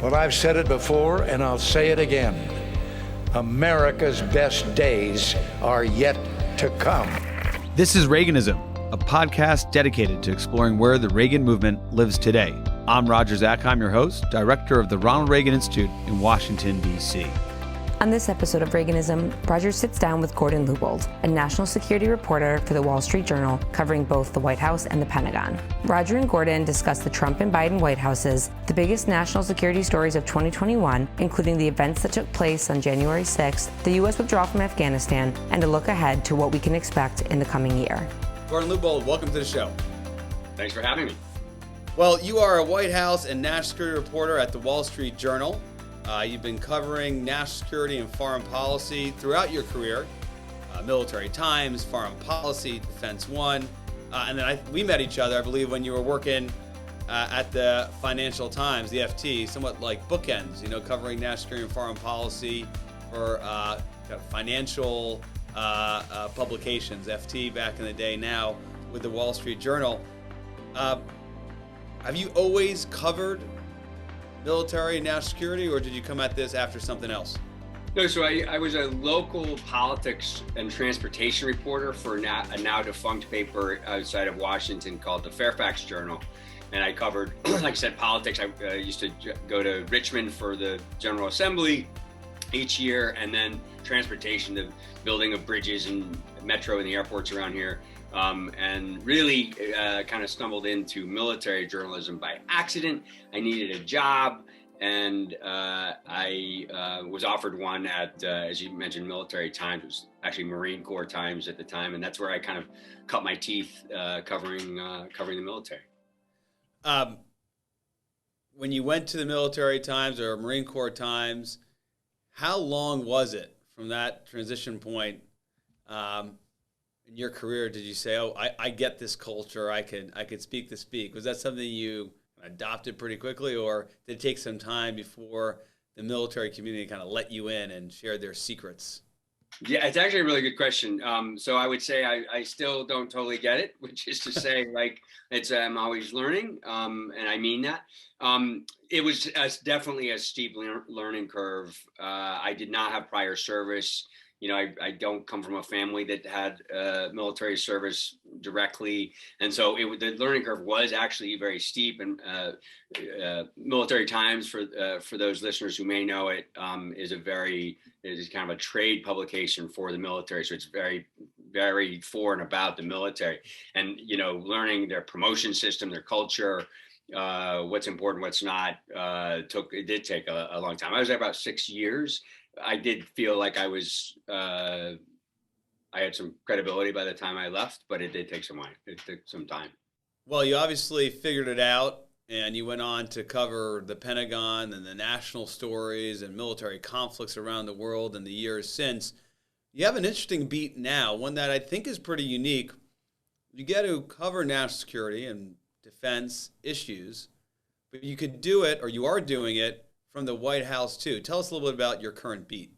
Well, I've said it before, and I'll say it again. America's best days are yet to come. This is Reaganism, a podcast dedicated to exploring where the Reagan movement lives today. I'm Roger Zakheim, your host, director of the Ronald Reagan Institute in Washington, D.C. On this episode of Reaganism, Roger sits down with Gordon Lubold, a national security reporter for the Wall Street Journal, covering both the White House and the Pentagon. Roger and Gordon discuss the Trump and Biden White Houses, the biggest national security stories of 2021, including the events that took place on January 6th, the U.S. withdrawal from Afghanistan, and a look ahead to what we can expect in the coming year. Gordon Lubold, welcome to the show. Thanks for having me. Well, you are a White House and national security reporter at the Wall Street Journal. You've been covering national security and foreign policy throughout your career, Military Times, Foreign Policy, Defense One, and then we met each other, I believe, when you were working at the Financial Times, the FT, somewhat like bookends, covering national security and foreign policy for kind of financial publications, FT back in the day, now with the Wall Street Journal. Have you always covered military and national security, or did you come at this after something else? No, so I was a local politics and transportation reporter for a now defunct paper outside of Washington called the Fairfax Journal. And I covered, like I said, politics. I used to go to Richmond for the General Assembly each year, and then transportation, the building of bridges and metro and the airports around here. And really kind of stumbled into military journalism by accident. I needed a job, and I was offered one at, as you mentioned, Military Times. It was actually Marine Corps Times at the time, and that's where I kind of cut my teeth covering the military. When you went to the Military Times or Marine Corps Times, how long was it from that transition point in your career? Did you say, "Oh, I get this culture. I could speak to speak"? Was that something you adopted pretty quickly, or did it take some time before the military community kind of let you in and shared their secrets? Yeah, it's actually a really good question. So I would say I still don't totally get it, which is to say, like, I'm always learning, and I mean that. It was definitely a steep learning curve. I did not have prior service. I don't come from a family that had military service directly. And so the learning curve was actually very steep. And Military Times, for those listeners who may know it, is kind of a trade publication for the military. So it's very, very for and about the military. And, learning their promotion system, their culture, what's important, what's not, it did take a long time. I was there about 6 years. I did feel like I had some credibility by the time I left, but it did take some time. It took some time. Well, you obviously figured it out, and you went on to cover the Pentagon and the national stories and military conflicts around the world in the years since. You have an interesting beat now, one that I think is pretty unique. You get to cover national security and defense issues, but you could do it, or you are doing it, from the White House too. Tell us a little bit about your current beat.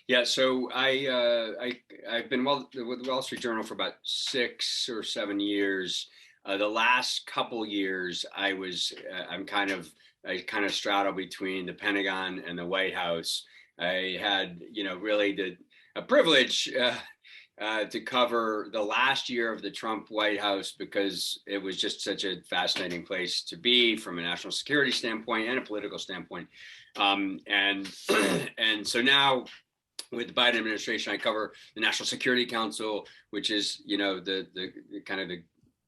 Yeah, so I've been with the Wall Street Journal for about 6 or 7 years. The last couple years, I kind of straddle between the Pentagon and the White House. I had really a privilege to cover the last year of the Trump White House because it was just such a fascinating place to be from a national security standpoint and a political standpoint. And so now with the Biden administration, I cover the National Security Council, which is, the kind of the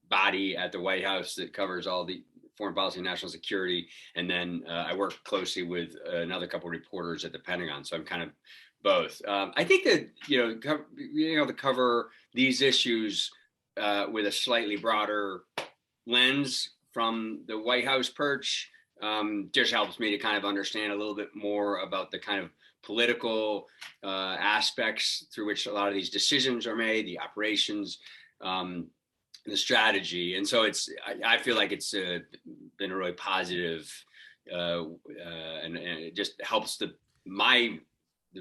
body at the White House that covers all the foreign policy and national security. And then I work closely with another couple of reporters at the Pentagon. So I'm kind of both. I think that, to cover these issues with a slightly broader lens from the White House perch just helps me to kind of understand a little bit more about the kind of political aspects through which a lot of these decisions are made, the operations, the strategy. And so I feel like it's been a really positive and it just helps the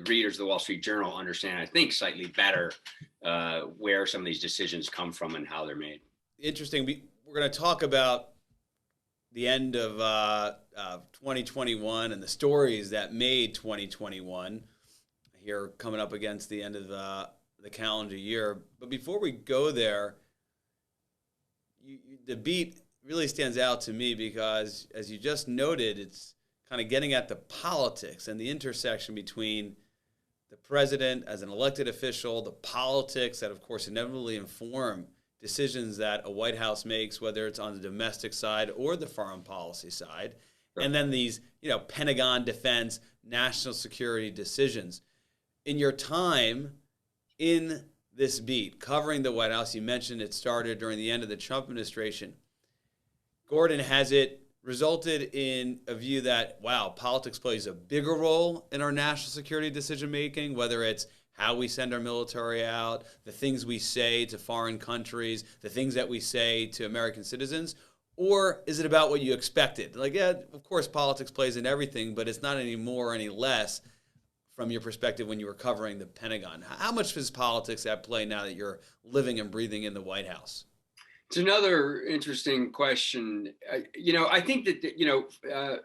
readers of the Wall Street Journal understand, I think, slightly better where some of these decisions come from and how they're made. Interesting. We're going to talk about the end of 2021 and the stories that made 2021 here coming up against the end of the calendar year. But before we go there, the beat really stands out to me because, as you just noted, it's kind of getting at the politics and the intersection between the president as an elected official, the politics that, of course, inevitably inform decisions that a White House makes, whether it's on the domestic side or the foreign policy side, and then these, Pentagon defense, national security decisions. In your time in this beat, covering the White House, you mentioned it started during the end of the Trump administration. Gordon, has it resulted in a view that, wow, politics plays a bigger role in our national security decision-making, whether it's how we send our military out, the things we say to foreign countries, the things that we say to American citizens? Or is it about what you expected? Like, yeah, of course, politics plays in everything, but it's not any more or any less from your perspective when you were covering the Pentagon. How much is politics at play now that you're living and breathing in the White House? It's another interesting question. I think that,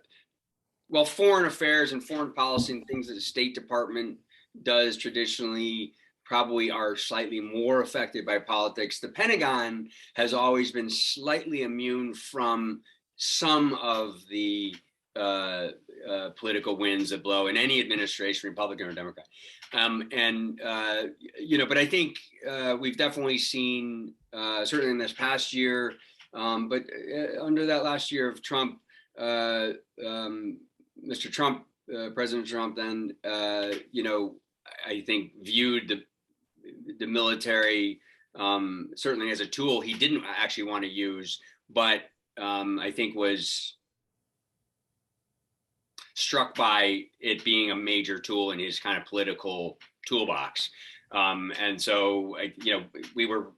well, foreign affairs and foreign policy and things that the State Department does traditionally probably are slightly more affected by politics. The Pentagon has always been slightly immune from some of the political winds that blow in any administration, Republican or Democrat. But I think we've definitely seen, certainly in this past year, but under that last year of Trump, Mr. Trump, President Trump, then, I think viewed the military certainly as a tool he didn't actually want to use, but I think was struck by it being a major tool in his kind of political toolbox. And so, we were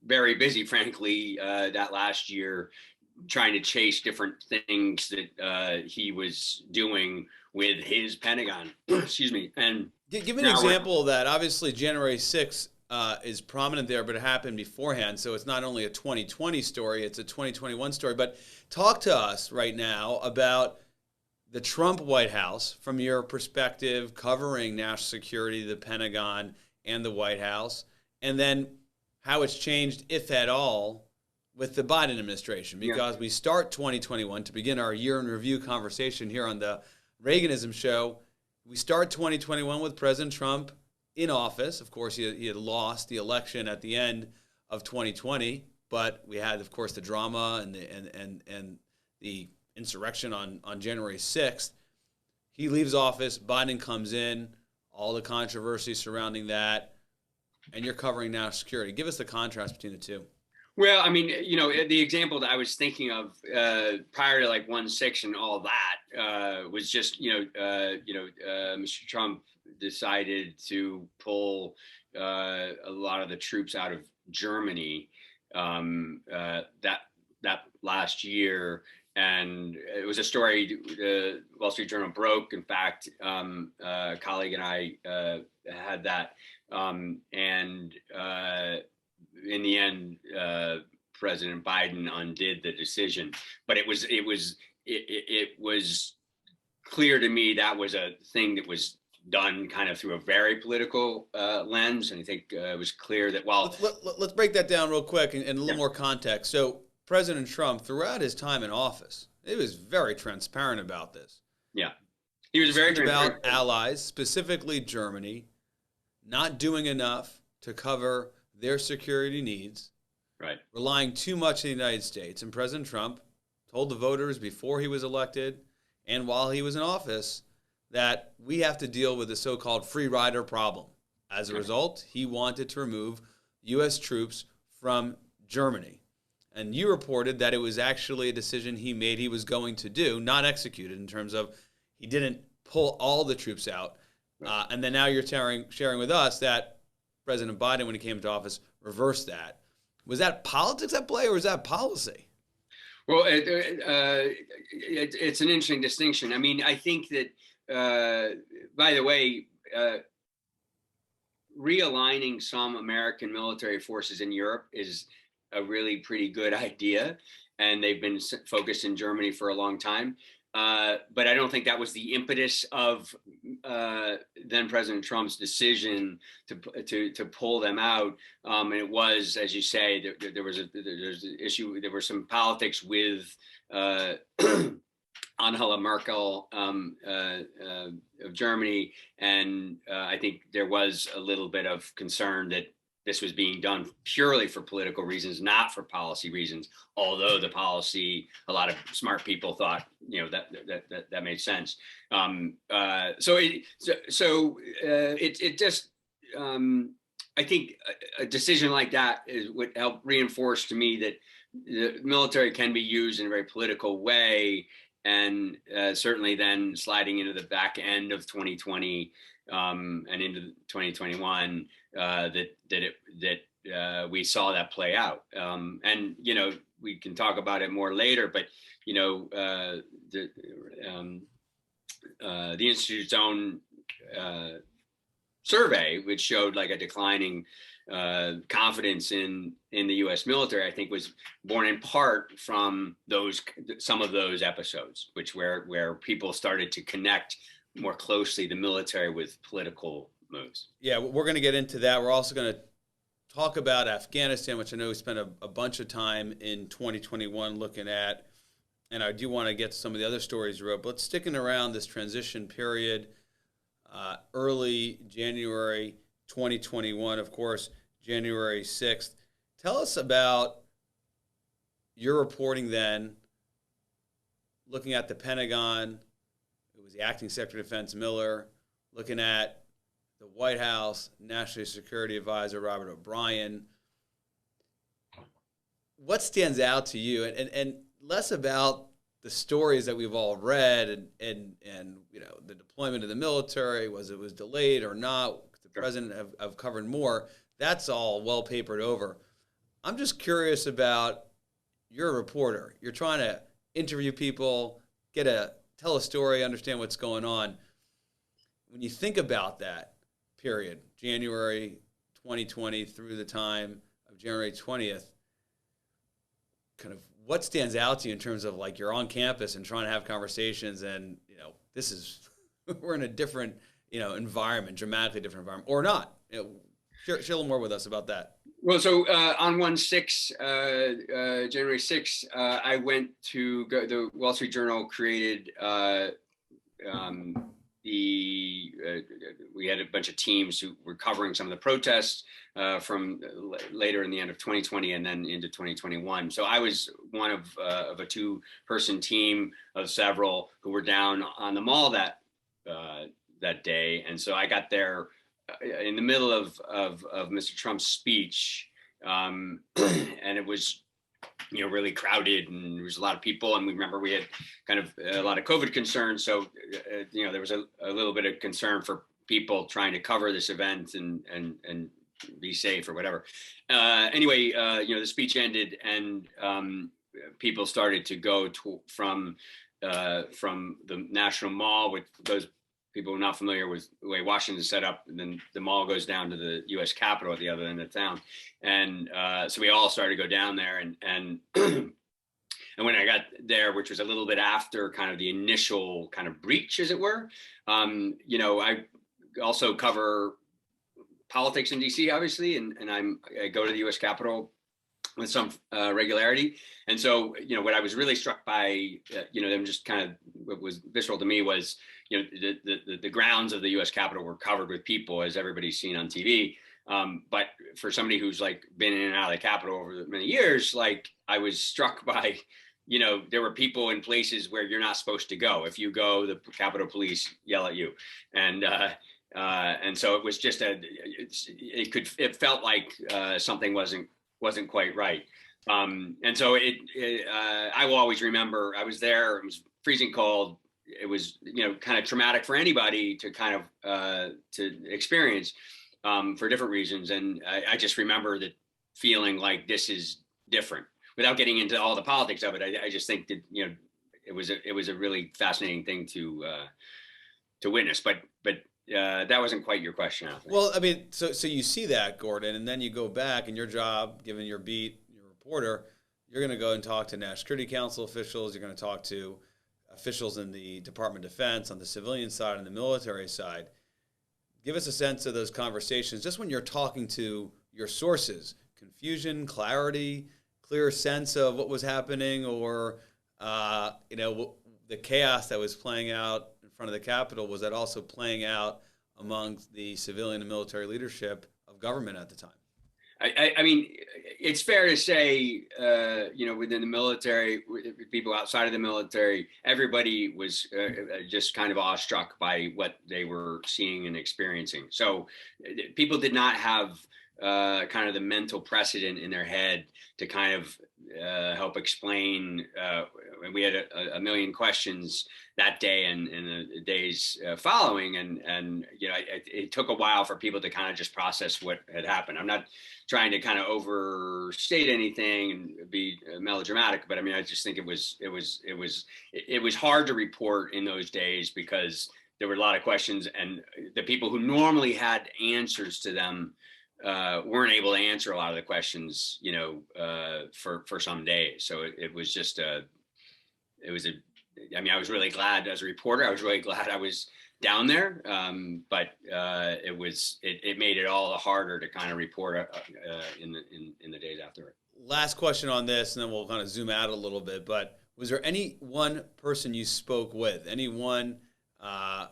very busy, frankly, that last year trying to chase different things that he was doing with his Pentagon. Excuse me. And give an example of that. Obviously, January 6th is prominent there, but it happened beforehand. So it's not only a 2020 story, it's a 2021 story. But talk to us right now about the Trump White House from your perspective, covering national security, the Pentagon, and the White House, and then how it's changed, if at all, with the Biden administration. Because we start 2021 to begin our year in review conversation here on the Reaganism show. We start 2021 with President Trump in office. Of course, he had lost the election at the end of 2020, but we had, of course, the drama and the insurrection on January 6th. He leaves office, Biden comes in, all the controversy surrounding that, and you're covering national security. Give us the contrast between the two. Well, I mean, the example that I was thinking of prior to like 1/6 and all that was just, Mr. Trump decided to pull a lot of the troops out of Germany that last year. And it was a story the Wall Street Journal broke. In fact, a colleague and I had that. In the end, President Biden undid the decision. But it was clear to me that was a thing that was done kind of through a very political lens. And I think it was clear that while... Let's break that down real quick and a little more context. So President Trump, throughout his time in office, he was very transparent about this. Yeah. He was very transparent about allies, specifically Germany, not doing enough to cover their security needs, right? Relying too much on the United States. And President Trump told the voters before he was elected and while he was in office that we have to deal with the so-called free rider problem. As a result, he wanted to remove U.S. troops from Germany. And you reported that it was actually a decision he made he was going to do, not executed, in terms of he didn't pull all the troops out. And then now you're sharing with us that President Biden, when he came to office, reversed that. Was that politics at play or was that policy? Well, it's an interesting distinction. I mean, I think that, by the way, realigning some American military forces in Europe is a really pretty good idea. And they've been focused in Germany for a long time. But I don't think that was the impetus of then President Trump's decision to pull them out. And it was, as you say, there's an issue. There were some politics with Angela Merkel of Germany, and I think there was a little bit of concern that this was being done purely for political reasons, not for policy reasons. Although the policy, a lot of smart people thought, that made sense. It just, I think a decision like that would help reinforce to me that the military can be used in a very political way, and certainly then sliding into the back end of 2020 and into 2021. That we saw that play out. And, we can talk about it more later, but, the Institute's own survey, which showed like a declining confidence in the U.S. military, I think was born in part from some of those episodes, where people started to connect more closely the military with political moves. Yeah, we're going to get into that. We're also going to talk about Afghanistan, which I know we spent a bunch of time in 2021 looking at, and I do want to get to some of the other stories you wrote. But sticking around this transition period, early January 2021, of course, January 6th. Tell us about your reporting then, looking at the Pentagon. It was the Acting Secretary of Defense Miller, looking at the White House, National Security Advisor Robert O'Brien. What stands out to you, and less about the stories that we've all read and the deployment of the military, was delayed or not? The president have covered more. That's all well papered over. I'm just curious about, you're a reporter. You're trying to interview people, tell a story, understand what's going on. When you think about that period, January 2020 through the time of January 20th, kind of what stands out to you in terms of like you're on campus and trying to have conversations, and this is we're in a different environment, dramatically different environment, or not? Share a little more with us about that. Well, so on January 6th, I went to the Wall Street Journal created we had a bunch of teams who were covering some of the protests from later in the end of 2020 and then into 2021. So I was one of a two-person team of several who were down on the mall that day. And so I got there in the middle of Mr. Trump's speech, and it was really crowded, and there was a lot of people, and we remember we had kind of a lot of COVID concerns, so there was a little bit of concern for people trying to cover this event and be safe or whatever. Anyway, the speech ended, and people started to go from the National Mall, with those people who are not familiar with the way Washington's set up, and then the mall goes down to the U.S. Capitol at the other end of town. And so we all started to go down there. And and when I got there, which was a little bit after kind of the initial kind of breach, as it were, I also cover politics in D.C., obviously, and I go to the U.S. Capitol with some regularity. And so, what I was really struck by, them just kind of, what was visceral to me was, the grounds of the U.S. Capitol were covered with people, as everybody's seen on TV. But for somebody who's like been in and out of the Capitol over many years, like I was struck by, there were people in places where you're not supposed to go. If you go, the Capitol Police yell at you. And so it was just it felt like something wasn't quite right. And so I will always remember, I was there, it was freezing cold. It was, kind of traumatic for anybody to kind of, to experience for different reasons. And I just remember that feeling like this is different, without getting into all the politics of it. I just think that, it was a really fascinating thing to witness, but that wasn't quite your question, I think. Well, I mean, so you see that, Gordon, and then you go back in your job, given your beat, your reporter, you're going to go and talk to National Security Council officials. You're going to talk to officials in the Department of Defense on the civilian side and the military side. Give us a sense of those conversations, just when you're talking to your sources. Confusion, clarity, clear sense of what was happening, or the chaos that was playing out in front of the Capitol, was that also playing out among the civilian and military leadership of government at the time? I mean, it's fair to say, within the military, people outside of the military, everybody was just kind of awestruck by what they were seeing and experiencing. So people did not have kind of the mental precedent in their head to kind of help explain. And we had a million questions that day and the days following, and it took a while for people to kind of just process what had happened. I'm not trying to kind of overstate anything and be melodramatic, but I mean, I just think it was hard to report in those days because there were a lot of questions, and the people who normally had answers to them weren't able to answer a lot of the questions, for some days. So it was just I was really glad as a reporter. I was really glad I was down there, but it made it all the harder to kind of report in the days afterward. Last question on this, and then we'll kind of zoom out a little bit. But was there any one person you spoke with, any one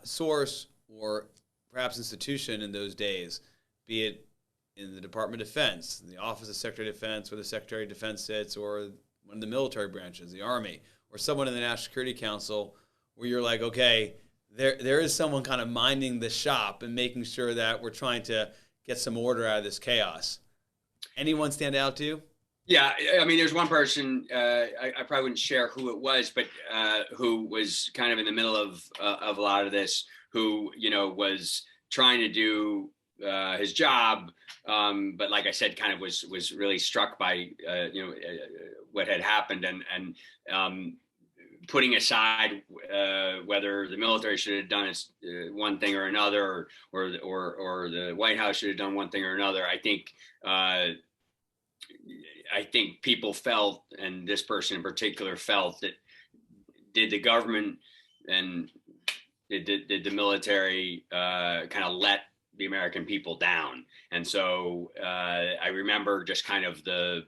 source or perhaps institution in those days, be it in the Department of Defense, the Office of Secretary of Defense, where the Secretary of Defense sits, or one of the military branches, the Army, or someone in the National Security Council, where you're like, okay, there is someone kind of minding the shop and making sure that we're trying to get some order out of this chaos? Anyone stand out to you? Yeah, I mean, there's one person, I probably wouldn't share who it was, but who was kind of in the middle of a lot of this, who, was trying to do his job, but like I said, kind of was really struck by, what had happened, and putting aside whether the military should have done one thing or another, or the White House should have done one thing or another. I think people felt, and this person in particular felt, that did the government and did the military kind of let the American people down? And so I remember just kind of the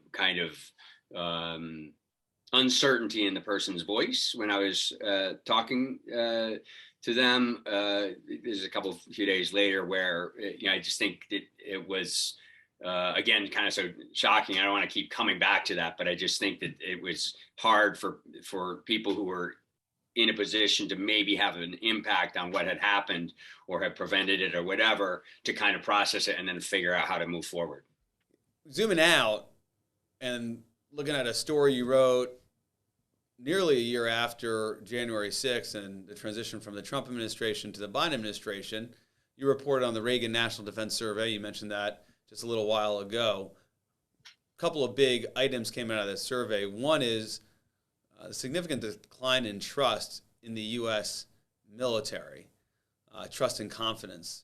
uncertainty in the person's voice when I was talking to them. There's a few days later where I just think that it was again kind of so shocking. I don't want to keep coming back to that, but I just think that it was hard for people who were in a position to maybe have an impact on what had happened or have prevented it or whatever, to kind of process it and then figure out how to move forward. Zooming out and looking at a story you wrote nearly a year after January 6th and the transition from the Trump administration to the Biden administration, you reported on the Reagan National Defense Survey. You mentioned that just a little while ago. A couple of big items came out of that survey. One is a significant decline in trust in the U.S. military, trust and confidence.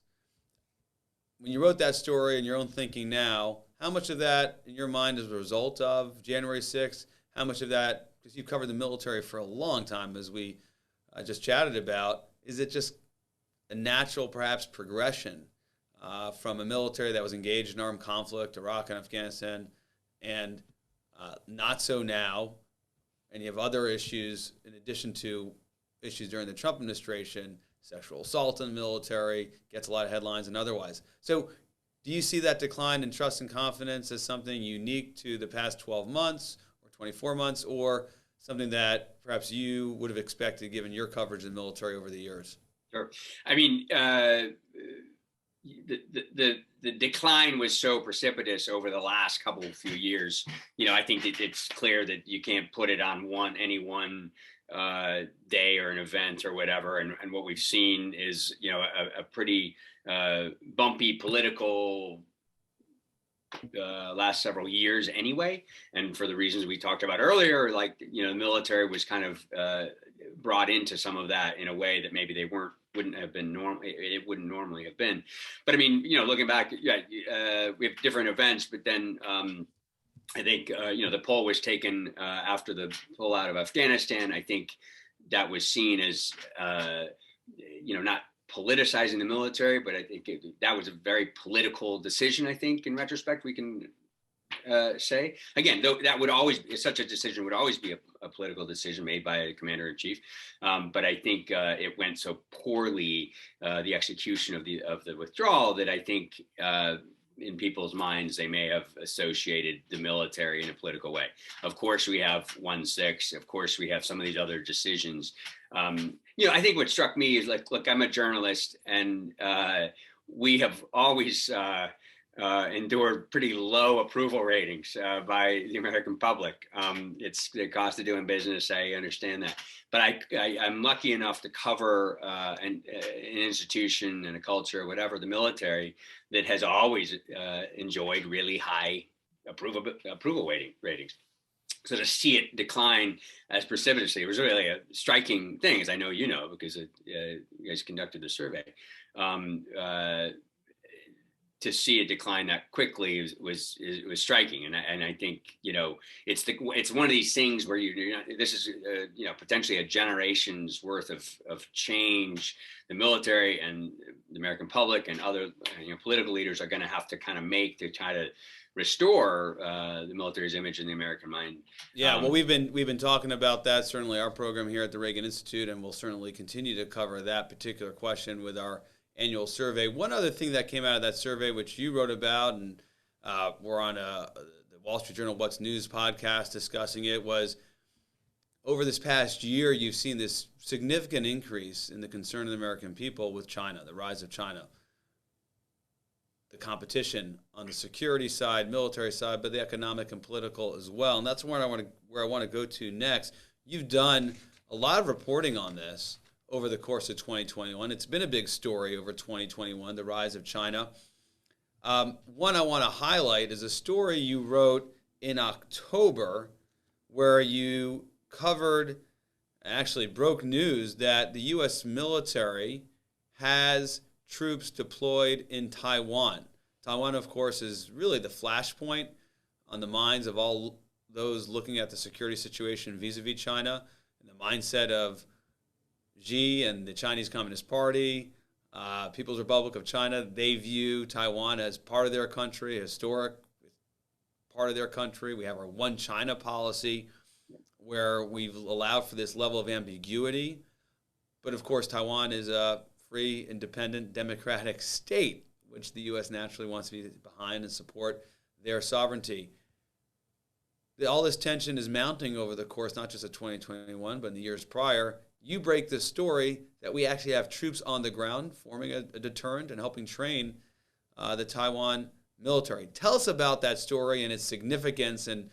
When you wrote that story and your own thinking now, how much of that in your mind is a result of January 6th? How much of that, because you've covered the military for a long time, as we just chatted about, is it just a natural, perhaps, progression from a military that was engaged in armed conflict, Iraq and Afghanistan, and not so now, and you have other issues in addition to issues during the Trump administration, sexual assault in the military, gets a lot of headlines and otherwise. So do you see that decline in trust and confidence as something unique to the past 12 months or 24 months, or something that perhaps you would have expected given your coverage of the military over the years? Sure. I mean, the decline was so precipitous over the last few years. I think that it's clear that you can't put it on any one day or an event or whatever. And what we've seen is, a pretty bumpy political last several years anyway. And for the reasons we talked about earlier, like, the military was kind of brought into some of that in a way that maybe they wouldn't have been it wouldn't normally have been. But I mean, looking back, we have different events, but then I think, the poll was taken after the pull out of Afghanistan. I think that was seen as, not politicizing the military, but I think that was a very political decision. I think in retrospect, we can say again, though that would always such a decision would always be a political decision made by a commander in chief. But I think it went so poorly, the execution of the withdrawal, that I think in people's minds they may have associated the military in a political way. Of course, we have 1-6. Of course, we have some of these other decisions. I think what struck me is look, I'm a journalist, and we have always endured pretty low approval ratings by the American public. It's the cost of doing business. I understand that, but I'm lucky enough to cover an institution and a culture, or whatever, the military, that has always enjoyed really high approval ratings. So to see it decline as precipitously, it was really a striking thing, as I know you know, because you guys conducted the survey. To see it decline that quickly was striking, and I think it's one of these things where this is potentially a generation's worth of change. The military and the American public and other political leaders are going to have to kind of make to try to restore the military's image in the American mind. Yeah, well, we've been talking about that. Certainly, our program here at the Reagan Institute, and we'll certainly continue to cover that particular question with our annual survey. One other thing that came out of that survey, which you wrote about, and we're on the Wall Street Journal What's News podcast discussing it, was over this past year, you've seen this significant increase in the concern of the American people with China, the rise of China, the competition on the security side, military side, but the economic and political as well. And that's where I want to go to next. You've done a lot of reporting on this over the course of 2021. It's been a big story over 2021, the rise of China. One I want to highlight is a story you wrote in October where you covered, actually broke news, that the U.S. military has troops deployed in Taiwan. Taiwan, of course, is really the flashpoint on the minds of all those looking at the security situation vis-a-vis China, and the mindset of Xi and the Chinese Communist Party, People's Republic of China. They view Taiwan as part of their country, a historic part of their country. We have our one China policy where we've allowed for this level of ambiguity. But of course, Taiwan is a free, independent, democratic state, which the U.S. naturally wants to be behind and support their sovereignty. All this tension is mounting over the course, not just of 2021, but in the years prior. You break this story that we actually have troops on the ground forming a deterrent and helping train the Taiwan military. Tell us about that story and its significance, and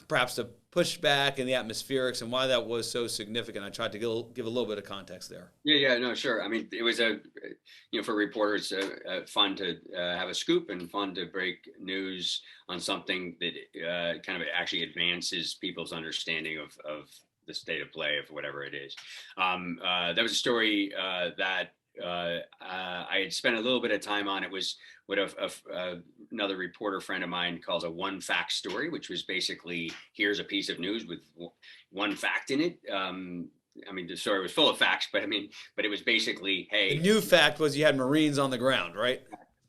perhaps the pushback and the atmospherics and why that was so significant. I tried to give a little bit of context there. Yeah, no, sure. I mean, it was for reporters, fun to have a scoop and fun to break news on something that kind of actually advances people's understanding of the state of play of whatever it is. That was a story that I had spent a little bit of time on. It was what another reporter friend of mine calls a one fact story, which was basically, here's a piece of news with one fact in it. I mean, the story was full of facts, but it was basically, hey. The new fact was you had Marines on the ground, right?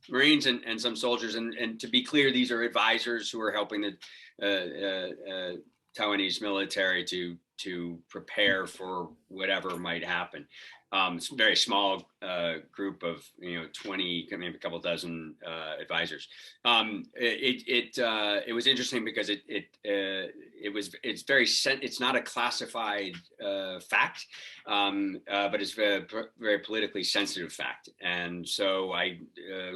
Marines and some soldiers. And to be clear, these are advisors who are helping the Taiwanese military to prepare for whatever might happen. It's a very small group of 20, maybe a couple dozen advisors. It was interesting because it's not a classified fact, but it's a very politically sensitive fact. And so I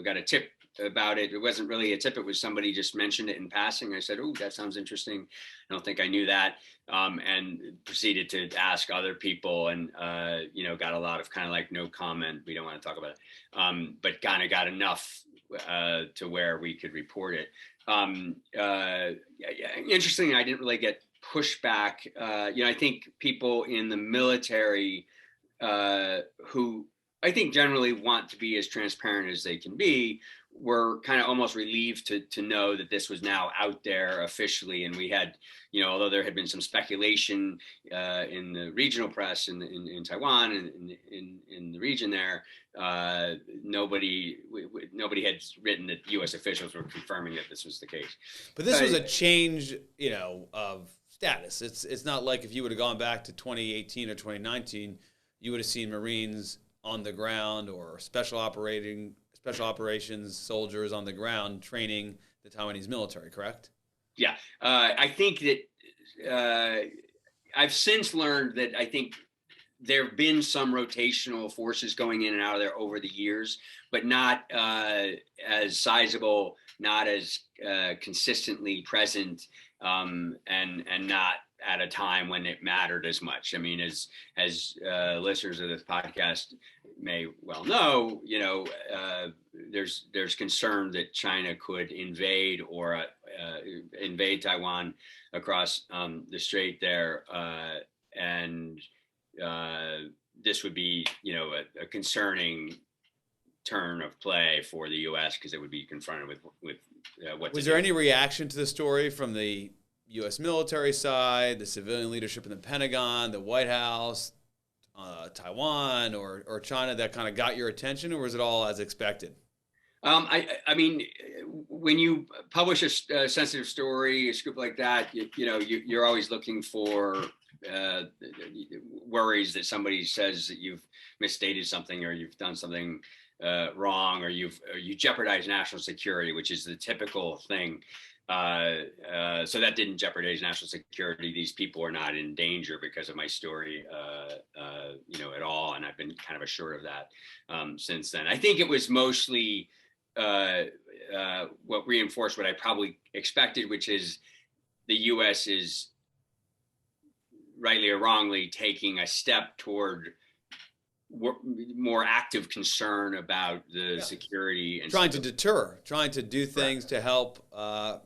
got a tip about it. It wasn't really a tip. It was somebody just mentioned it in passing. I said, "Oh, that sounds interesting. I don't think I knew that." And proceeded to ask other people, and got a lot of kind of like no comment. We don't want to talk about it, but kind of got enough to where we could report it. Interesting. I didn't really get pushback. I think people in the military who I think generally want to be as transparent as they can be were kind of almost relieved to know that this was now out there officially. And we had, although there had been some speculation in the regional press in Taiwan and in the region there, nobody had written that U.S. officials were confirming that this was the case. But this was a change, of status. It's not like if you would have gone back to 2018 or 2019, you would have seen Marines on the ground or special operations soldiers on the ground training the Taiwanese military, correct? Yeah. I think that I've since learned that I think there have been some rotational forces going in and out of there over the years, but not as sizable, not as consistently present, and not at a time when it mattered as much. I mean, as listeners of this podcast may well know, there's concern that China could invade or invade Taiwan across the strait there, and this would be, a concerning turn of play for the U.S. because it would be confronted with what. Was there any reaction to the story from the U.S. military side, the civilian leadership in the Pentagon, the White House, Taiwan, or China that kind of got your attention, or was it all as expected? I mean, when you publish a sensitive story, a scoop like that, you're always looking for worries that somebody says that you've misstated something or you've done something wrong or you jeopardize national security, which is the typical thing. So that didn't jeopardize national security. These people are not in danger because of my story, at all. And I've been kind of assured of that since then. I think it was mostly what reinforced what I probably expected, which is the U.S. is rightly or wrongly taking a step toward more active concern about the security and trying to deter, trying to do things to help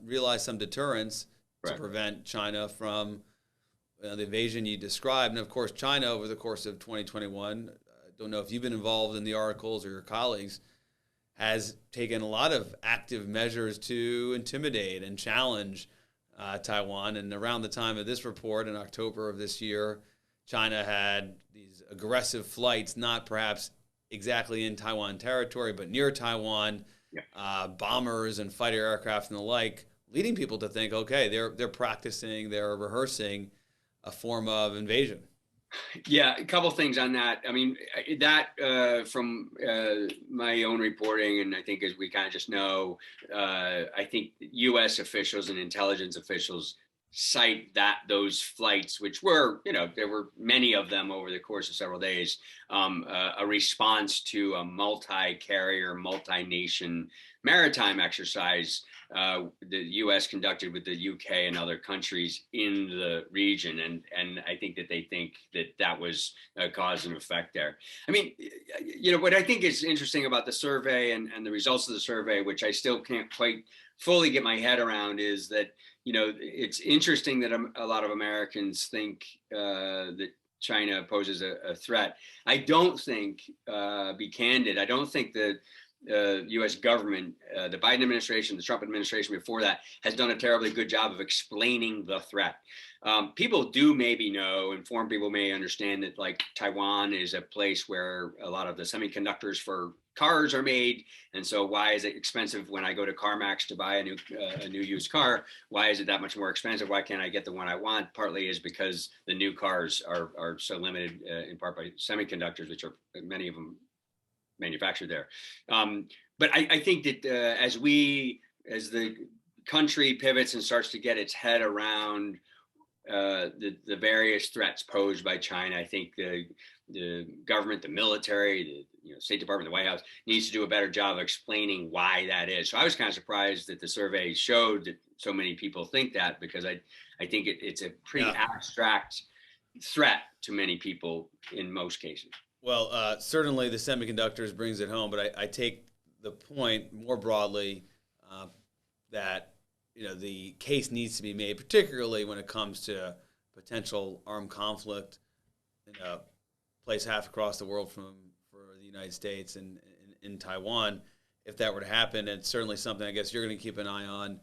realize some deterrence to prevent China from the invasion you described. And of course, China over the course of 2021, I don't know if you've been involved in the articles or your colleagues, has taken a lot of active measures to intimidate and challenge Taiwan. And around the time of this report in October of this year, China had these aggressive flights, not perhaps exactly in Taiwan territory, but near Taiwan, bombers and fighter aircraft and the like, leading people to think, okay, they're practicing, they're rehearsing a form of invasion. Yeah, a couple things on that. I mean, that from my own reporting, and I think as we kind of just know, I think U.S. officials and intelligence officials cite those flights, which were, there were many of them over the course of several days, a response to a multi-carrier, multi-nation maritime exercise the U.S. conducted with the U.K. and other countries in the region, and I think that they think that was a cause and effect there. I mean, what I think is interesting about the survey and the results of the survey, which I still can't quite fully get my head around, is that it's interesting that a lot of Americans think that China poses a threat. I don't think, be candid, I don't think that U.S. government, the Biden administration, the Trump administration before that, has done a terribly good job of explaining the threat. People do maybe know, informed people may understand that, like, Taiwan is a place where a lot of the semiconductors for cars are made, and so why is it expensive when I go to CarMax to buy a new used car? Why is it that much more expensive? Why can't I get the one I want? Partly is because the new cars are so limited in part by semiconductors, which are many of them manufactured there. But I think that as the country pivots and starts to get its head around the various threats posed by China, I think the government, the military, the State Department, the White House needs to do a better job of explaining why that is. So I was kind of surprised that the survey showed that so many people think that, because I think it's a pretty abstract threat to many people in most cases. Well, certainly the semiconductors brings it home, but I take the point more broadly that the case needs to be made, particularly when it comes to potential armed conflict in a place half across the world for the United States and in Taiwan. if that were to happen. And it's certainly something I guess you're going to keep an eye on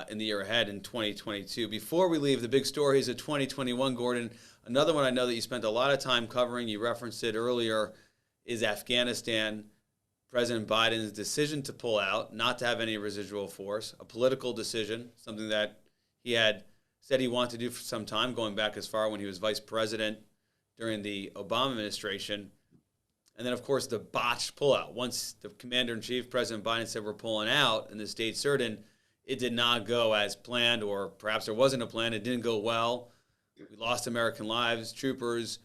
in the year ahead in 2022. Before we leave the big stories of 2021, Gordon, another one I know that you spent a lot of time covering, you referenced it earlier, is Afghanistan. President Biden's decision to pull out, not to have any residual force, a political decision, something that he had said he wanted to do for some time, going back as far when he was vice president during the Obama administration. And then, of course, the botched pullout. Once the commander-in-chief, President Biden, said we're pulling out and the state's certain, it did not go as planned, or perhaps there wasn't a plan. It didn't go well. We lost American lives, troopers,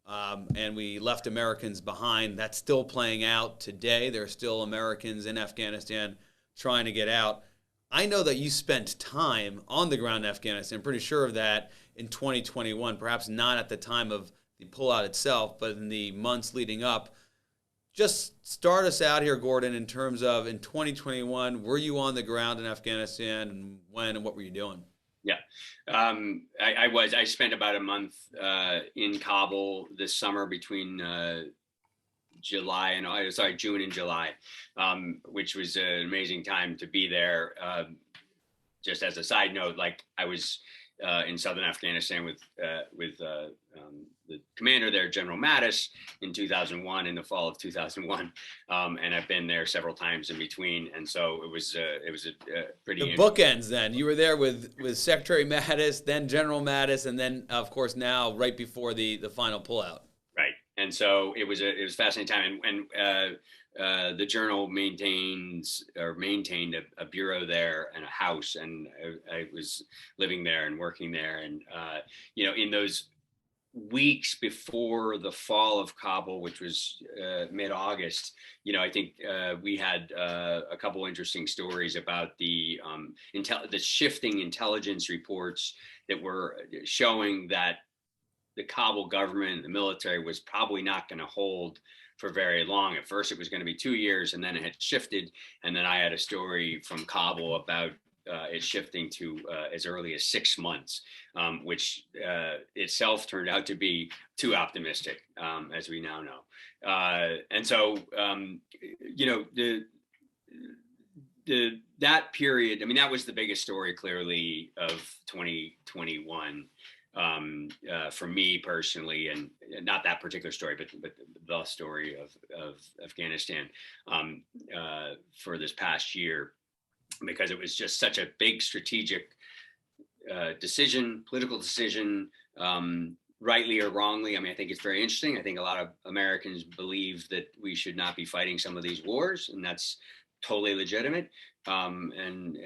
and we left Americans behind. That's still playing out today. There are still Americans in Afghanistan trying to get out. I know that you spent time on the ground in Afghanistan. I'm pretty sure of that in 2021, perhaps not at the time of the pullout itself, but in the months leading up. Just start us out here, Gordon, in terms of in 2021, were you on the ground in Afghanistan, and when and what were you doing? Yeah, I spent about a month in Kabul this summer between June and July, which was an amazing time to be there. Just as a side note, like I was in southern Afghanistan with the commander there, General Mattis, in 2001, in the fall of 2001, and I've been there several times in between, and so it was a pretty. The bookends. Then you were there with Secretary Mattis, then General Mattis, and then of course now right before the final pullout. Right, and so it was a fascinating time, and the Journal maintained a bureau there and a house, and I was living there and working there, and in those weeks before the fall of Kabul, which was mid-August, I think we had a couple interesting stories about the shifting intelligence reports that were showing that the Kabul government, the military, was probably not going to hold for very long. At first, it was going to be 2 years, and then it had shifted. And then I had a story from Kabul about it shifting to as early as 6 months, which itself turned out to be too optimistic, as we now know. And so, that period, I mean, that was the biggest story clearly of 2021 for me personally, and not that particular story, but the story of Afghanistan for this past year, because it was just such a big strategic decision, political decision, rightly or wrongly. I mean, I think it's very interesting. I think a lot of Americans believe that we should not be fighting some of these wars, and that's totally legitimate. President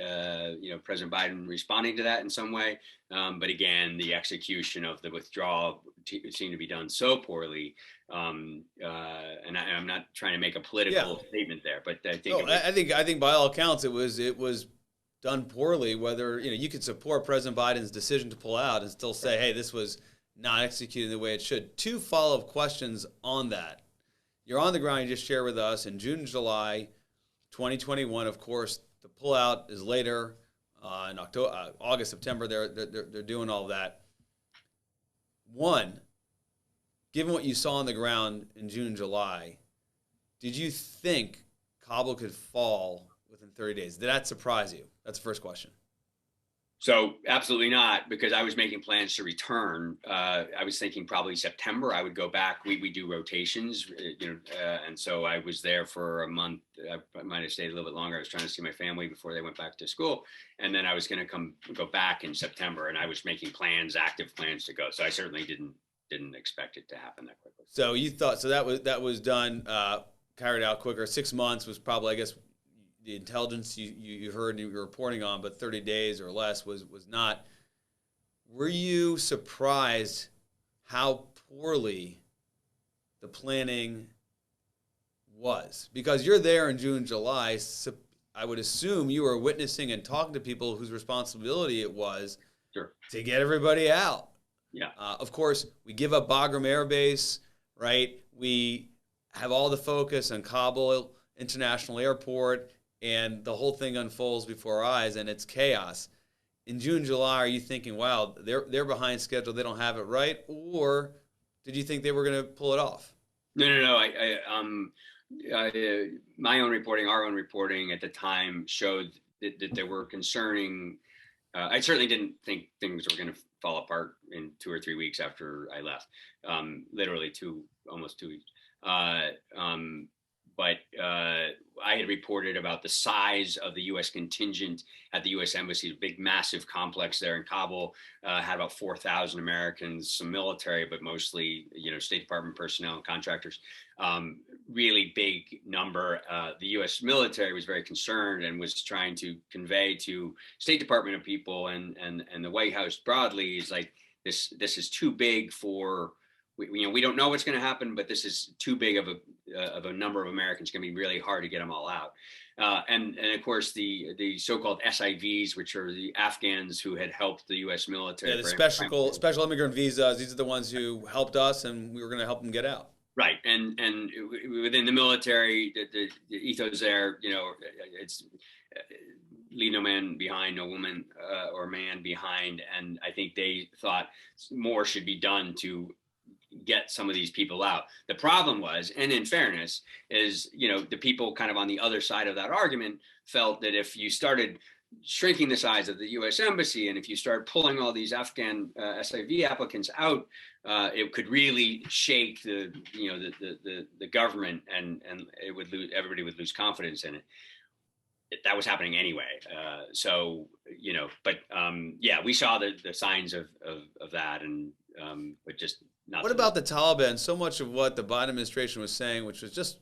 Biden responding to that in some way. But again, the execution of the withdrawal seemed to be done so poorly. And I'm not trying to make a political statement there, but I think I think by all accounts it was done poorly. Whether you could support President Biden's decision to pull out and still say, hey, this was not executed the way it should. Two follow-up questions on that. You're on the ground. You just shared with us in June, July 2021. Of course, the pullout is later in October, August, September. They're doing all that. One, given what you saw on the ground in June, July, did you think Kabul could fall within 30 days? Did that surprise you? That's the first question. So absolutely not, because I was making plans to return. I was thinking probably September I would go back. We do rotations, and so I was there for a month. I might have stayed a little bit longer. I was trying to see my family before they went back to school, and then I was going to go back in September. And I was making plans, active plans to go. So I certainly didn't expect it to happen that quickly. So you thought that was done, carried out quicker. 6 months was probably, I guess, the intelligence you heard and you were reporting on, but 30 days or less was not. Were you surprised how poorly the planning was? Because you're there in June, July, so I would assume you were witnessing and talking to people whose responsibility it was to get everybody out. Yeah. Of course, we give up Bagram Air Base, right? We have all the focus on Kabul International Airport, and the whole thing unfolds before our eyes, and it's chaos. In June, July, are you thinking, wow, they're behind schedule, they don't have it right? Or did you think they were going to pull it off? No. uh, my own reporting, our own reporting at the time showed that there were concerning. I certainly didn't think things were going to fall apart in 2 or 3 weeks after I left. Literally almost 2 weeks. But I had reported about the size of the U.S. contingent at the U.S. Embassy, a big, massive complex there in Kabul, had about 4,000 Americans, some military, but mostly, State Department personnel and contractors. Really big number. The U.S. military was very concerned and was trying to convey to State Department people and the White House broadly is like, this is too big for. We don't know what's going to happen, but this is too big of a number of Americans. It's going to be really hard to get them all out. And of course, the so-called SIVs, which are the Afghans who had helped the U.S. military. Yeah, the special immigrant visas. These are the ones who helped us, and we were going to help them get out. Right, and within the military, the ethos there, it's leave no man behind, no woman or man behind, and I think they thought more should be done to get some of these people out. The problem was, and in fairness, is, the people kind of on the other side of that argument felt that if you started shrinking the size of the U.S. embassy and if you start pulling all these Afghan SIV applicants out, it could really shake the government and everybody would lose confidence in it. That was happening anyway. We saw the signs of that, and but just not. What about the Taliban? So much of what the Biden administration was saying, which was just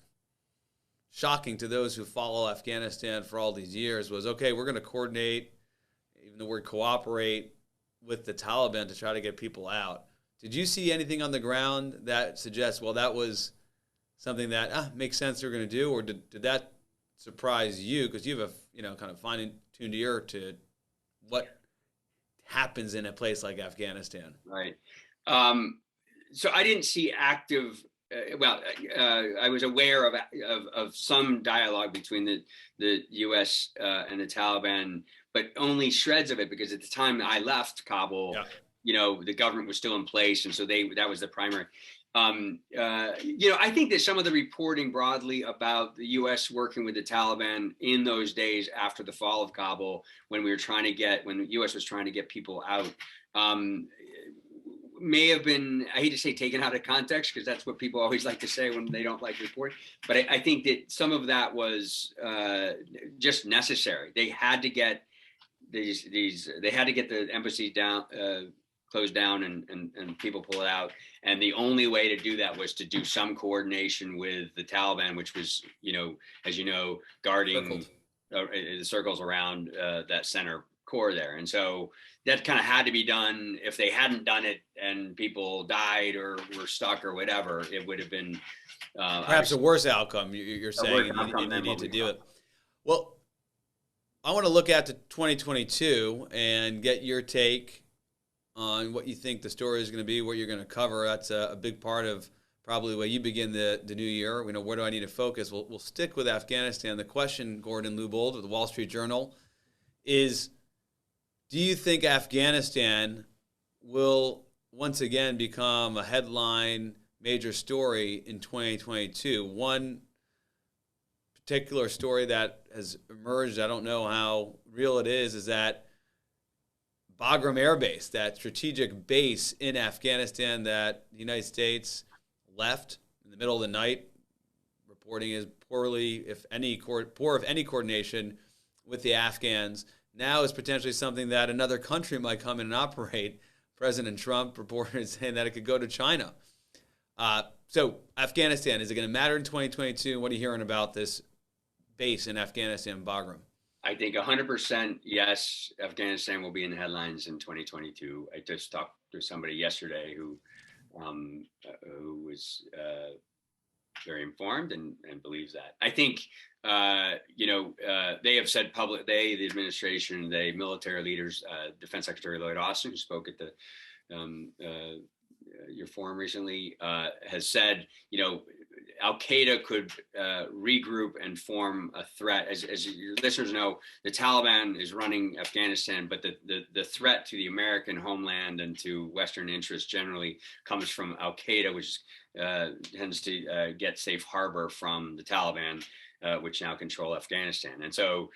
shocking to those who follow Afghanistan for all these years, was, okay, we're going to coordinate, even the word cooperate, with the Taliban to try to get people out. Did you see anything on the ground that suggests, well, that was something that makes sense they're going to do, or did that surprise you? Because you have a kind of fine-tuned ear to what happens in a place like Afghanistan. Right. So I didn't see active. I was aware of some dialogue between the U.S. And the Taliban, but only shreds of it, because at the time I left Kabul, the government was still in place, and so that was the primary. I think that some of the reporting broadly about the U.S. working with the Taliban in those days after the fall of Kabul, when the U.S. was trying to get people out, may have been, I hate to say taken out of context, because that's what people always like to say when they don't like reporting. But I think that some of that was just necessary. They had to get they had to get the embassy down, closed down, and people pull it out. And the only way to do that was to do some coordination with the Taliban, which was, as you know, guarding the circles around that center core there. And so that kind of had to be done. If they hadn't done it and people died or were stuck or whatever, it would have been perhaps a worse outcome. You're saying you need to do it. Well, I want to look at to 2022 and get your take on what you think the story is going to be, what you're going to cover. That's a big part of probably the way you begin the new year. Where do I need to focus? We'll stick with Afghanistan. The question, Gordon Lubold of the Wall Street Journal, is, do you think Afghanistan will once again become a headline major story in 2022? One particular story that has emerged, I don't know how real it is that Bagram Air Base, that strategic base in Afghanistan that the United States left in the middle of the night, reporting is poor of any coordination with the Afghans, now is potentially something that another country might come in and operate. President Trump reported saying that it could go to China. So Afghanistan, is it going to matter in 2022? What are you hearing about this base in Afghanistan, Bagram? I think 100% yes, Afghanistan will be in the headlines in 2022. I just talked to somebody yesterday who was very informed and believes that. I think, they have said the administration, the military leaders, Defense Secretary Lloyd Austin, who spoke at the your forum recently, has said, Al-Qaeda could regroup and form a threat. As your listeners know, the Taliban is running Afghanistan, but the threat to the American homeland and to Western interests generally comes from Al-Qaeda, which tends to get safe harbor from the Taliban, which now control Afghanistan. And so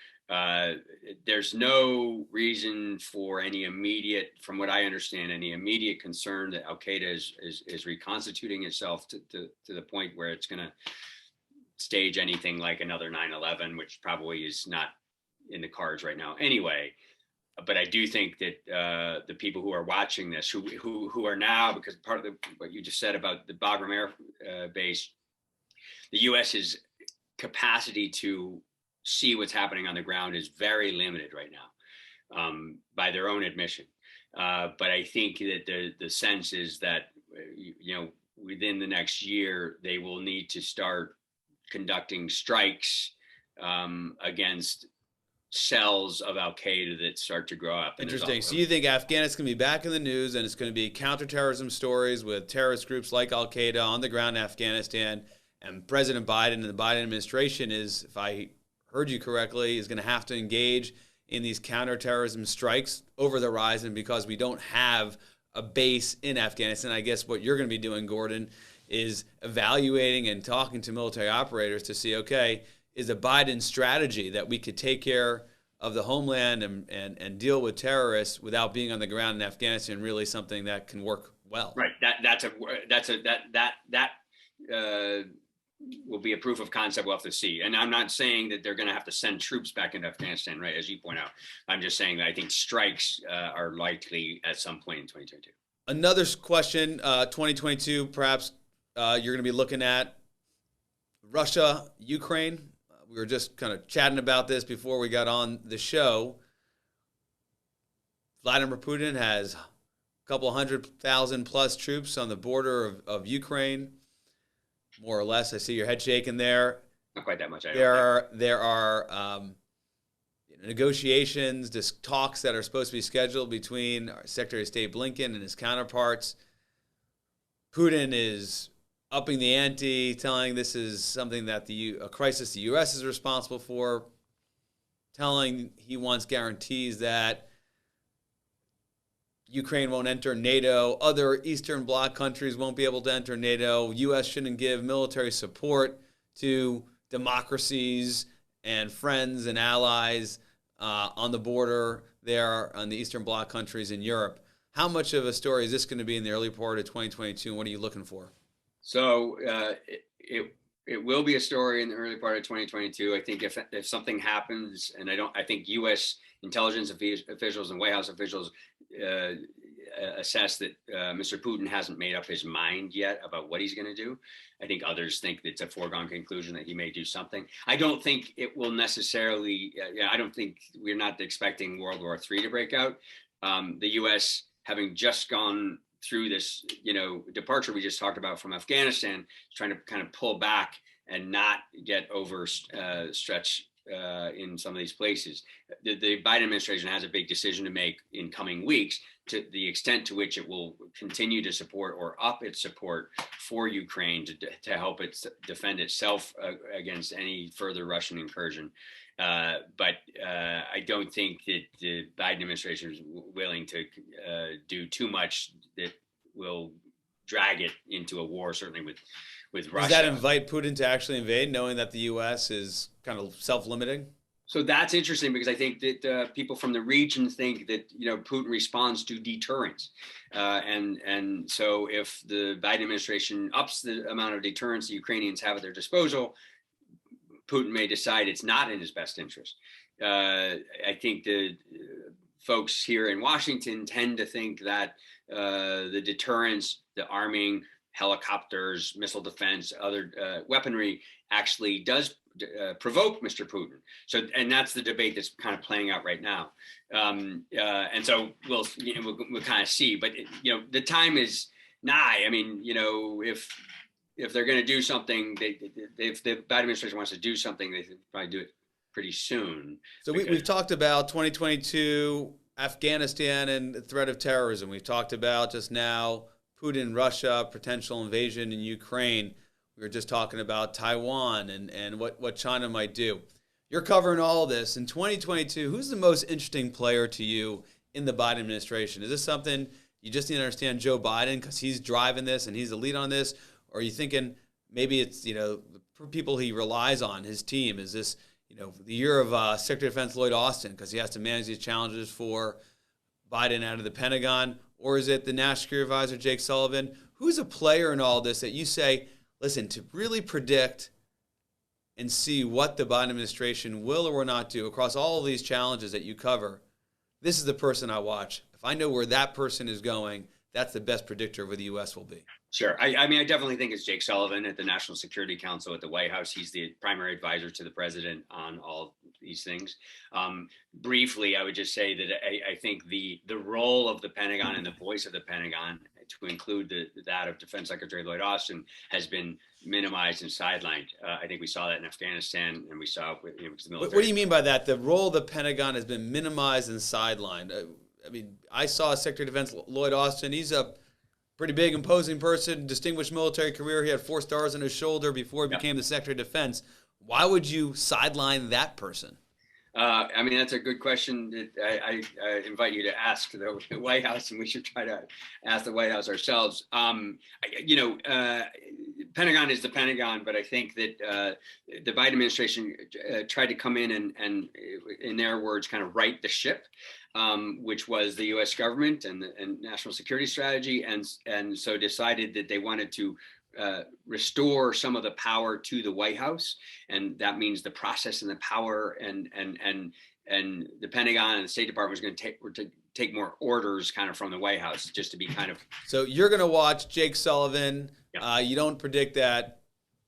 there's no reason for any immediate, from what I understand, any immediate concern that Al-Qaeda is reconstituting itself to the point where it's going to stage anything like another 9/11, which probably is not in the cards right now anyway. But I do think that the people who are watching this, who are now, because part of what you just said about the Bagram Air Base, the U.S.'s capacity to see what's happening on the ground is very limited right now, by their own admission. But I think that the sense is that, within the next year, they will need to start conducting strikes against cells of Al-Qaeda that start to grow up. Interesting. So you think Afghanistan's going to be back in the news, and it's going to be counterterrorism stories with terrorist groups like Al-Qaeda on the ground in Afghanistan, and President Biden and the Biden administration is, if I heard you correctly, is going to have to engage in these counterterrorism strikes over the horizon because we don't have a base in Afghanistan. I guess what you're going to be doing, Gordon, is evaluating and talking to military operators to see, okay, is a Biden strategy that we could take care of the homeland and deal with terrorists without being on the ground in Afghanistan really something that can work well? Right. That will be a proof of concept we'll have to see. And I'm not saying that they're going to have to send troops back into Afghanistan, right, as you point out. I'm just saying that I think strikes are likely at some point in 2022. Another question, 2022, perhaps you're going to be looking at Russia, Ukraine. We were just kind of chatting about this before we got on the show. Vladimir Putin has a couple 100,000 plus troops on the border of Ukraine. More or less, I see your head shaking there. Not quite that much. There are negotiations, talks that are supposed to be scheduled between Secretary of State Blinken and his counterparts. Putin is upping the ante, telling this is something that a crisis the U.S. is responsible for, telling he wants guarantees that Ukraine won't enter NATO. Other Eastern Bloc countries won't be able to enter NATO. U.S. shouldn't give military support to democracies and friends and allies on the border there on the Eastern Bloc countries in Europe. How much of a story is this going to be in the early part of 2022, and what are you looking for? So it will be a story in the early part of 2022. I think if something happens, and I think U.S. intelligence officials and White House officials assess that Mr. Putin hasn't made up his mind yet about what he's going to do. I think others think that it's a foregone conclusion that he may do something. I don't think it will necessarily. I don't think we're not expecting World War III to break out. The U.S. having just gone through this, departure we just talked about from Afghanistan, is trying to kind of pull back and not get overstretched in some of these places. The Biden administration has a big decision to make in coming weeks, to the extent to which it will continue to support or up its support for Ukraine to help it defend itself against any further Russian incursion. But I don't think that the Biden administration is willing to do too much that will drag it into a war, certainly with Russia. Does that invite Putin to actually invade, knowing that the U.S. is kind of self-limiting? So that's interesting, because I think that people from the region think that Putin responds to deterrence, and so if the Biden administration ups the amount of deterrence the Ukrainians have at their disposal, Putin may decide it's not in his best interest. I think the folks here in Washington tend to think that the deterrence, the arming, helicopters, missile defense, other weaponry actually does provoke Mr. Putin. So, and that's the debate that's kind of playing out right now. And so we'll kind of see. But the time is nigh. I mean, if they're going to do something, if the Biden administration wants to do something, they should probably do it pretty soon. So we've talked about 2022, Afghanistan, and the threat of terrorism. We've talked about just now Putin, Russia, potential invasion in Ukraine. We were just talking about Taiwan and what China might do. You're covering all this. In 2022, who's the most interesting player to you in the Biden administration? Is this something you just need to understand Joe Biden because he's driving this and he's the lead on this? Or are you thinking maybe it's, the people he relies on, his team? Is this, the year of Secretary of Defense Lloyd Austin because he has to manage these challenges for Biden out of the Pentagon? Or is it the National Security Advisor, Jake Sullivan? Who's a player in all this that you say, listen, to really predict and see what the Biden administration will or will not do across all of these challenges that you cover, this is the person I watch. If I know where that person is going, that's the best predictor of where the U.S. will be. Sure. I mean, I definitely think it's Jake Sullivan at the National Security Council at the White House. He's the primary advisor to the president on all these things. Briefly, I would just say that I think the role of the Pentagon and the voice of the Pentagon, to include that of Defense Secretary Lloyd Austin, has been minimized and sidelined. I think we saw that in Afghanistan, and we saw with the military. What do you mean by that? The role of the Pentagon has been minimized and sidelined. I mean, I saw Secretary of Defense Lloyd Austin. He's a pretty big, imposing person, distinguished military career. He had 4 stars on his shoulder before he became the Secretary of Defense. Why would you sideline that person? I mean, that's a good question that I invite you to ask the White House, and we should try to ask the White House ourselves. Pentagon is the Pentagon, but I think that the Biden administration tried to come in and, in their words, kind of right the ship, which was the U.S. government and national security strategy, and so decided that they wanted to restore some of the power to the White House, and that means the process and the power, and the Pentagon and the State Department was going to take more orders kind of from the White House, just to be kind of. So you're going to watch Jake Sullivan. Yeah. You don't predict that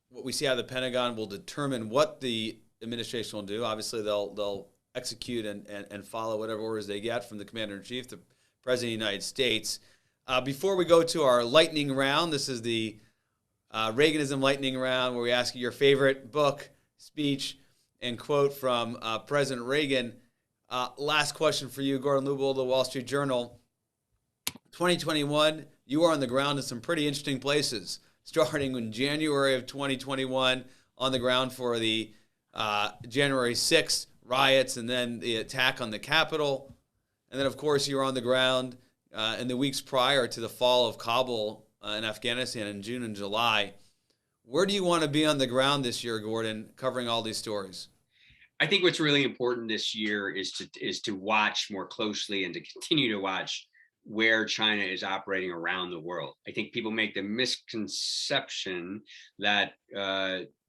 what we see out of the Pentagon will determine what the administration will do. Obviously, they'll execute and follow whatever orders they get from the Commander-in-Chief, the President of the United States. Before we go to our lightning round, this is the Reaganism lightning round, where we ask you your favorite book, speech, and quote from President Reagan. Last question for you, Gordon Lubold, the Wall Street Journal. 2021, you are on the ground in some pretty interesting places, starting in January of 2021 on the ground for the January 6th riots and then the attack on the Capitol. And then, of course, you were on the ground in the weeks prior to the fall of Kabul in Afghanistan in June and July. Where do you want to be on the ground this year, Gordon, covering all these stories? I think what's really important this year is to watch more closely and to continue to watch where China is operating around the world. I think people make the misconception that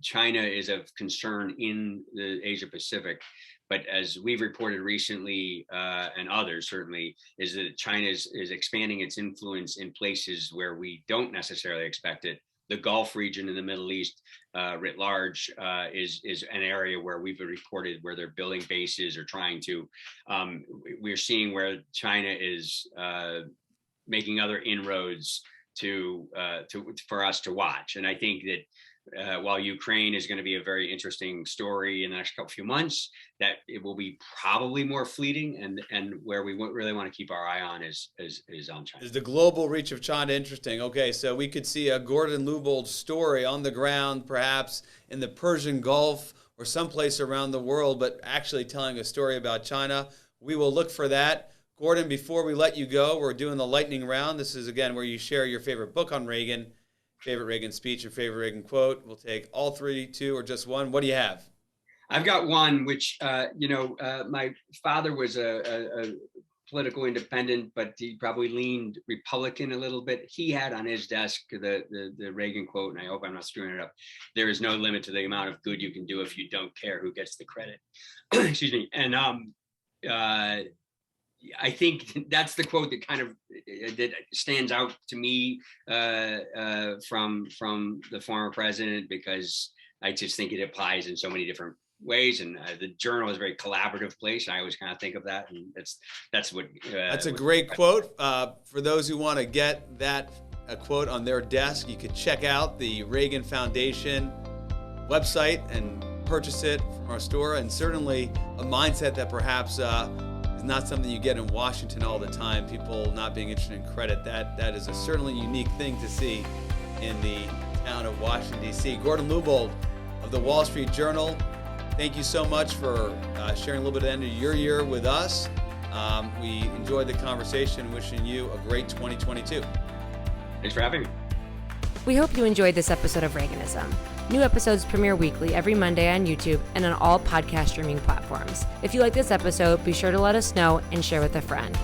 China is of concern in the Asia Pacific. But as we've reported recently, and others certainly, is that China is expanding its influence in places where we don't necessarily expect it. The Gulf region in the Middle East, writ large, is an area where we've reported where they're building bases or trying to. We're seeing where China is making other inroads for us to watch, and I think that. While Ukraine is going to be a very interesting story in the next few months, that it will be probably more fleeting, and where we really want to keep our eye on is on China. Is the global reach of China interesting? Okay, so we could see a Gordon Lubold story on the ground, perhaps in the Persian Gulf or someplace around the world, but actually telling a story about China. We will look for that. Gordon, before we let you go, we're doing the lightning round. This is, again, where you share your favorite book on Reagan, favorite Reagan speech, and favorite Reagan quote. We'll take all 3, 2, or just one. What do you have? I've got one, which, my father was a political independent, but he probably leaned Republican a little bit. He had on his desk the Reagan quote, and I hope I'm not screwing it up. There is no limit to the amount of good you can do if you don't care who gets the credit. Excuse me. And I think that's the quote that kind of that stands out to me from the former president, because I just think it applies in so many different ways, and the Journal is a very collaborative place. I always kind of think of that, and that's what. That's a great quote. For those who want to get that quote on their desk, you could check out the Reagan Foundation website and purchase it from our store. And certainly a mindset that perhaps is not something you get in Washington all the time. People not being interested in credit. That is a certainly unique thing to see in the town of Washington, D.C. Gordon Lubold of the Wall Street Journal, thank you so much for sharing a little bit of the end of your year with us. We enjoyed the conversation. Wishing you a great 2022. Thanks for having me. We hope you enjoyed this episode of Reaganism. New episodes premiere weekly every Monday on YouTube and on all podcast streaming platforms. If you like this episode, be sure to let us know and share with a friend.